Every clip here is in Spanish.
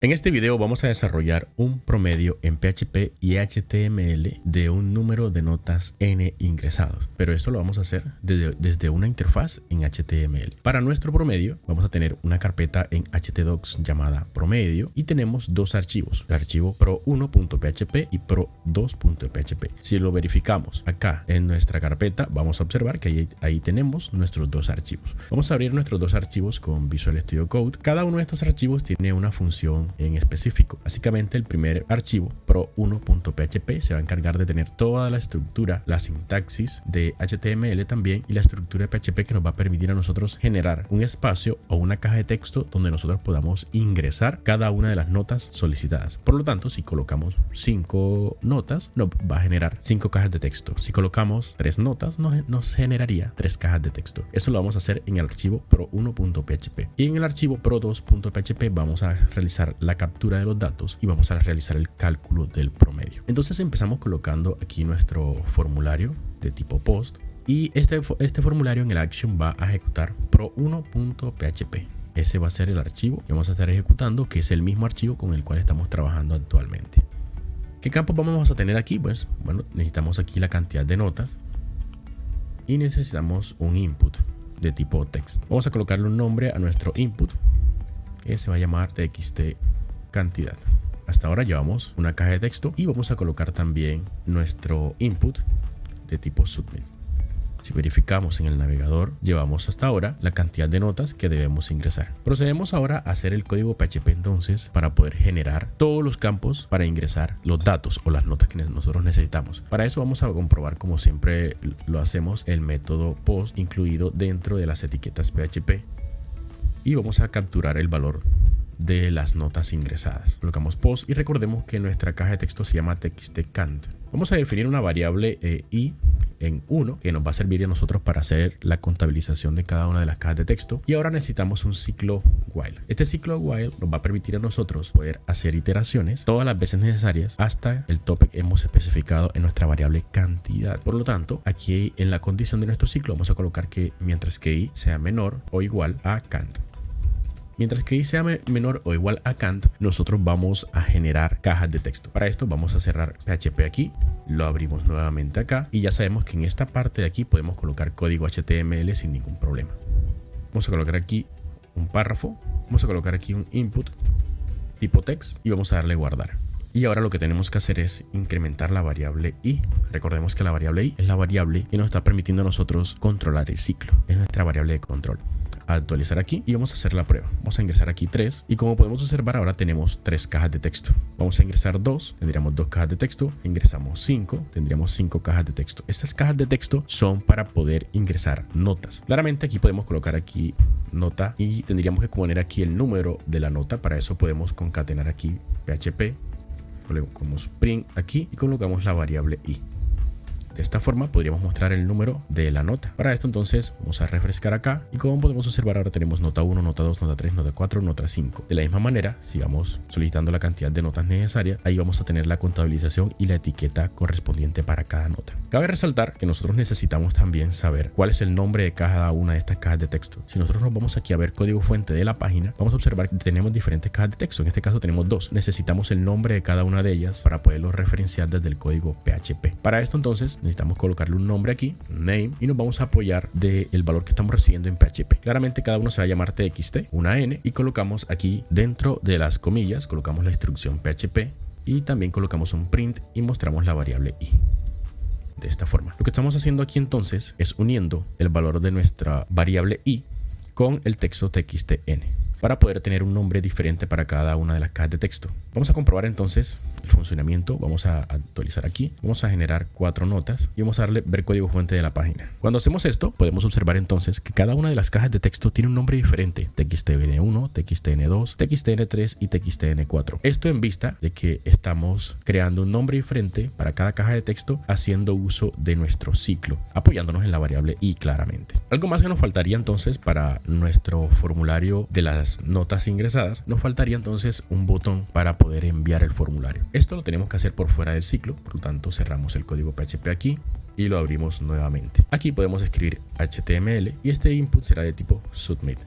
En este video vamos a desarrollar un promedio en PHP y HTML de un número de notas n ingresados, pero esto lo vamos a hacer desde una interfaz en HTML. Para nuestro promedio vamos a tener una carpeta en htdocs llamada promedio y tenemos dos archivos, el archivo pro1.php y pro2.php. Si lo verificamos acá en nuestra carpeta, vamos a observar que ahí tenemos nuestros dos archivos. Vamos a abrir nuestros dos archivos con Visual Studio Code. Cada uno de estos archivos tiene una función en específico. Básicamente el primer archivo pro1.php se va a encargar de tener toda la estructura, la sintaxis de HTML también y la estructura de PHP que nos va a permitir a nosotros generar un espacio o una caja de texto donde nosotros podamos ingresar cada una de las notas solicitadas. Por lo tanto, si colocamos 5 notas, nos va a generar 5 cajas de texto. Si colocamos 3 notas, nos generaría 3 cajas de texto. Eso lo vamos a hacer en el archivo pro1.php. Y en el archivo pro2.php vamos a realizar la captura de los datos y vamos a realizar el cálculo del promedio. Entonces empezamos colocando aquí nuestro formulario de tipo post y este formulario en el action va a ejecutar pro1.php. Ese va a ser el archivo que vamos a estar ejecutando, que es el mismo archivo con el cual estamos trabajando actualmente. ¿Qué campos vamos a tener aquí? Pues bueno, necesitamos aquí la cantidad de notas y necesitamos un input de tipo text. Vamos a colocarle un nombre a nuestro input que se va a llamar txt cantidad. Hasta ahora llevamos una caja de texto y vamos a colocar también nuestro input de tipo submit. Si verificamos en el navegador, llevamos hasta ahora la cantidad de notas que debemos ingresar. Procedemos ahora a hacer el código PHP entonces para poder generar todos los campos para ingresar los datos o las notas que nosotros necesitamos. Para eso vamos a comprobar, como siempre lo hacemos, el método post incluido dentro de las etiquetas PHP y vamos a capturar el valor de las notas ingresadas. Colocamos post y recordemos que nuestra caja de texto se llama txtcant. Vamos a definir una variable i en 1 que nos va a servir a nosotros para hacer la contabilización de cada una de las cajas de texto. Y ahora necesitamos un ciclo while. Este ciclo while nos va a permitir a nosotros poder hacer iteraciones todas las veces necesarias hasta el tope que hemos especificado en nuestra variable cantidad. Por lo tanto, aquí en la condición de nuestro ciclo vamos a colocar que mientras que i sea menor o igual a cant. Mientras que i sea menor o igual a cant, nosotros vamos a generar cajas de texto. Para esto vamos a cerrar PHP aquí, lo abrimos nuevamente acá y ya sabemos que en esta parte de aquí podemos colocar código HTML sin ningún problema. Vamos a colocar aquí un párrafo, vamos a colocar aquí un input tipo text y vamos a darle guardar. Y ahora lo que tenemos que hacer es incrementar la variable i. Recordemos que la variable i es la variable que nos está permitiendo a nosotros controlar el ciclo. Es nuestra variable de control. Actualizar aquí y vamos a hacer la prueba. Vamos a ingresar aquí 3 y como podemos observar ahora tenemos 3 cajas de texto. Vamos a ingresar 2, tendríamos 2 cajas de texto. Ingresamos 5, tendríamos 5 cajas de texto. Estas cajas de texto son para poder ingresar notas. Claramente aquí podemos colocar aquí nota y tendríamos que poner aquí el número de la nota. Para eso podemos concatenar aquí PHP, colocamos print aquí y colocamos la variable i. De esta forma podríamos mostrar el número de la nota. Para esto entonces vamos a refrescar acá y como podemos observar ahora tenemos nota 1, nota 2, nota 3, nota 4, nota 5. De la misma manera, si vamos solicitando la cantidad de notas necesarias, ahí vamos a tener la contabilización y la etiqueta correspondiente para cada nota. Cabe resaltar que nosotros necesitamos también saber cuál es el nombre de cada una de estas cajas de texto. Si nosotros nos vamos aquí a ver código fuente de la página, vamos a observar que tenemos diferentes cajas de texto. En este caso tenemos 2. Necesitamos el nombre de cada una de ellas para poderlo referenciar desde el código PHP. Para esto entonces necesitamos colocarle un nombre aquí, name, y nos vamos a apoyar del valor que estamos recibiendo en PHP. Claramente cada uno se va a llamar txt, una n, y colocamos aquí dentro de las comillas, colocamos la instrucción PHP y también colocamos un print y mostramos la variable i. De esta forma. Lo que estamos haciendo aquí entonces es uniendo el valor de nuestra variable i con el texto txtn para poder tener un nombre diferente para cada una de las cajas de texto. Vamos a comprobar entonces el funcionamiento. Vamos a actualizar aquí, vamos a generar 4 notas y vamos a darle ver código fuente de la página. Cuando hacemos esto podemos observar entonces que cada una de las cajas de texto tiene un nombre diferente: txtn1, txtn2, txtn3 y txtn4. Esto en vista de que estamos creando un nombre diferente para cada caja de texto haciendo uso de nuestro ciclo, apoyándonos en la variable i claramente. Algo más que nos faltaría entonces para nuestro formulario de las notas ingresadas, nos faltaría entonces un botón para poder enviar el formulario. Esto lo tenemos que hacer por fuera del ciclo, por lo tanto cerramos el código PHP aquí y lo abrimos nuevamente. Aquí podemos escribir HTML y este input será de tipo submit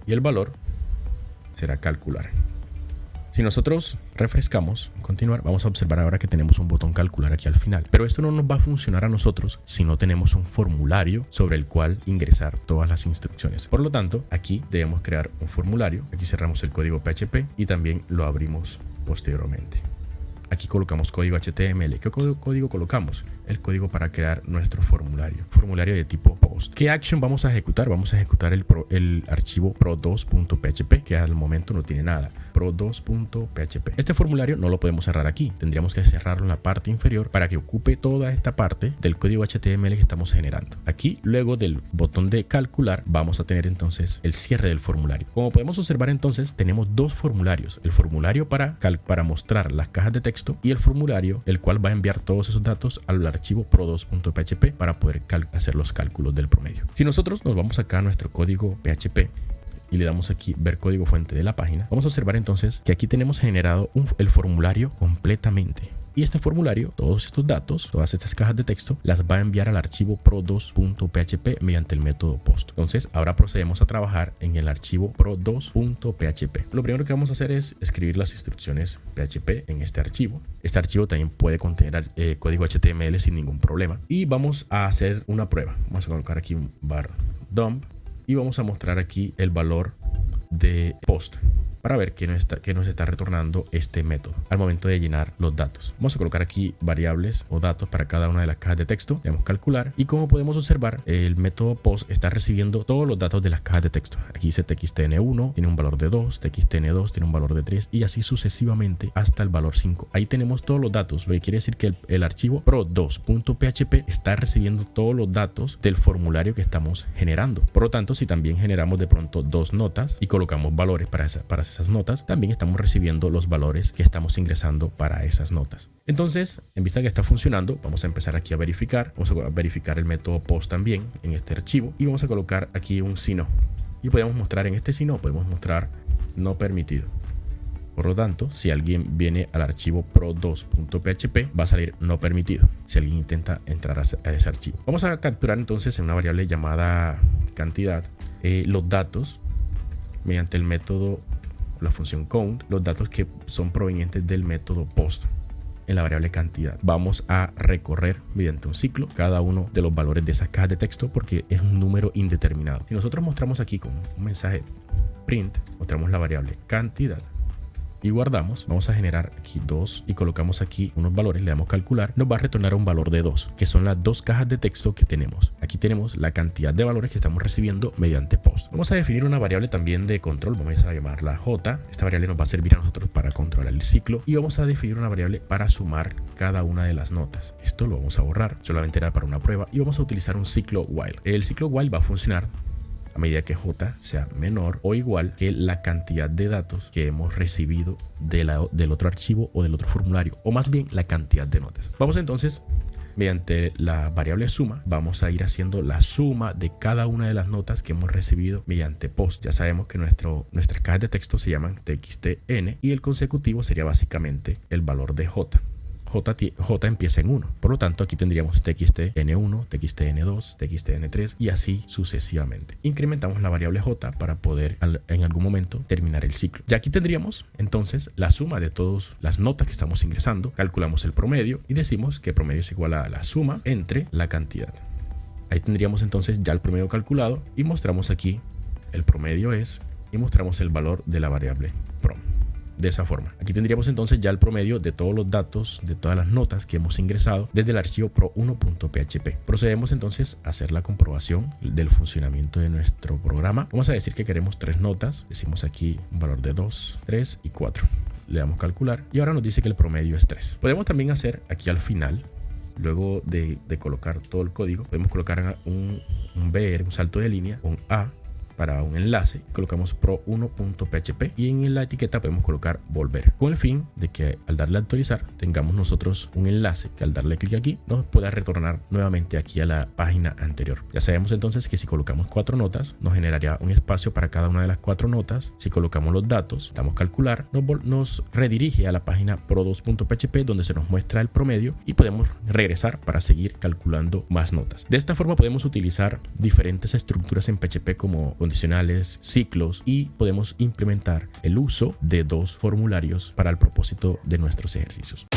y el valor será calcular. Si nosotros refrescamos, continuar, vamos a observar ahora que tenemos un botón calcular aquí al final. Pero esto no nos va a funcionar a nosotros si no tenemos un formulario sobre el cual ingresar todas las instrucciones. Por lo tanto, aquí debemos crear un formulario. Aquí cerramos el código PHP y también lo abrimos posteriormente. Aquí colocamos código HTML. ¿Qué código colocamos? El código para crear nuestro formulario. Formulario de tipo post. ¿Qué action vamos a ejecutar? Vamos a ejecutar el archivo pro2.php, que al momento no tiene nada. Pro2.php. Este formulario no lo podemos cerrar aquí. Tendríamos que cerrarlo en la parte inferior para que ocupe toda esta parte del código HTML que estamos generando. Aquí, luego del botón de calcular, vamos a tener entonces el cierre del formulario. Como podemos observar entonces, tenemos dos formularios. El formulario para mostrar las cajas de texto y el formulario el cual va a enviar todos esos datos al archivo pro2.php para poder hacer los cálculos del promedio. Si nosotros nos vamos acá a nuestro código PHP y le damos aquí ver código fuente de la página, vamos a observar entonces que aquí tenemos generado el formulario completamente. Y este formulario, todos estos datos, todas estas cajas de texto, las va a enviar al archivo pro2.php mediante el método post. Entonces, ahora procedemos a trabajar en el archivo pro2.php. Lo primero que vamos a hacer es escribir las instrucciones PHP en este archivo. Este archivo también puede contener código HTML sin ningún problema. Y vamos a hacer una prueba. Vamos a colocar aquí un var dump y vamos a mostrar aquí el valor de post para ver qué nos está retornando este método al momento de llenar los datos. Vamos a colocar aquí variables o datos para cada una de las cajas de texto. Le damos calcular y como podemos observar, el método post está recibiendo todos los datos de las cajas de texto. Aquí dice txtn1, tiene un valor de 2, txtn2 tiene un valor de 3 y así sucesivamente hasta el valor 5. Ahí tenemos todos los datos, lo que quiere decir que el archivo pro2.php está recibiendo todos los datos del formulario que estamos generando. Por lo tanto, si también generamos de pronto dos notas y colocamos valores para esas notas, también estamos recibiendo los valores que estamos ingresando para esas notas. Entonces, en vista que está funcionando, vamos a empezar aquí a verificar. Vamos a verificar el método post también en este archivo y vamos a colocar aquí un si no. Y podemos mostrar en este si no, podemos mostrar no permitido. Por lo tanto, si alguien viene al archivo pro2.php, va a salir no permitido si alguien intenta entrar a ese archivo. Vamos a capturar entonces en una variable llamada cantidad los datos mediante el método, la función count, los datos que son provenientes del método post en la variable cantidad. Vamos a recorrer mediante un ciclo cada uno de los valores de esas cajas de texto porque es un número indeterminado. Si nosotros mostramos aquí con un mensaje print, mostramos la variable cantidad y guardamos, vamos a generar aquí 2 y colocamos aquí unos valores, le damos calcular, nos va a retornar un valor de 2, que son las dos cajas de texto que tenemos. Aquí tenemos la cantidad de valores que estamos recibiendo mediante post. Vamos a definir una variable también de control, vamos a llamarla J. Esta variable nos va a servir a nosotros para controlar el ciclo y vamos a definir una variable para sumar cada una de las notas. Esto lo vamos a borrar, solamente era para una prueba y vamos a utilizar un ciclo while. El ciclo while va a funcionar a medida que J sea menor o igual que la cantidad de datos que hemos recibido del otro archivo o del otro formulario, o más bien la cantidad de notas. Vamos entonces, mediante la variable suma, vamos a ir haciendo la suma de cada una de las notas que hemos recibido mediante post. Ya sabemos que nuestras cajas de texto se llaman txtn y el consecutivo sería básicamente el valor de J. J empieza en 1. Por lo tanto, aquí tendríamos txtn1, txtn2, txtn3 y así sucesivamente. Incrementamos la variable J para poder en algún momento terminar el ciclo. Ya aquí tendríamos entonces la suma de todas las notas que estamos ingresando. Calculamos el promedio y decimos que promedio es igual a la suma entre la cantidad. Ahí tendríamos entonces ya el promedio calculado y mostramos aquí el promedio y mostramos el valor de la variable prom. De esa forma, aquí tendríamos entonces ya el promedio de todos los datos, de todas las notas que hemos ingresado desde el archivo pro1.php. Procedemos entonces a hacer la comprobación del funcionamiento de nuestro programa. Vamos a decir que queremos 3 notas, decimos aquí un valor de 2, 3 y 4. Le damos calcular y ahora nos dice que el promedio es 3. Podemos también hacer aquí al final, luego de colocar todo el código, podemos colocar un BR, un salto de línea, un A para un enlace, colocamos pro1.php y en la etiqueta podemos colocar volver, con el fin de que al darle a actualizar tengamos nosotros un enlace que al darle clic aquí nos pueda retornar nuevamente aquí a la página anterior. Ya sabemos entonces que si colocamos 4 notas nos generaría un espacio para cada una de las 4 notas. Si colocamos los datos, damos calcular, nos redirige a la página pro2.php donde se nos muestra el promedio y podemos regresar para seguir calculando más notas. De esta forma podemos utilizar diferentes estructuras en PHP como condicionales, ciclos y podemos implementar el uso de 2 formularios para el propósito de nuestros ejercicios.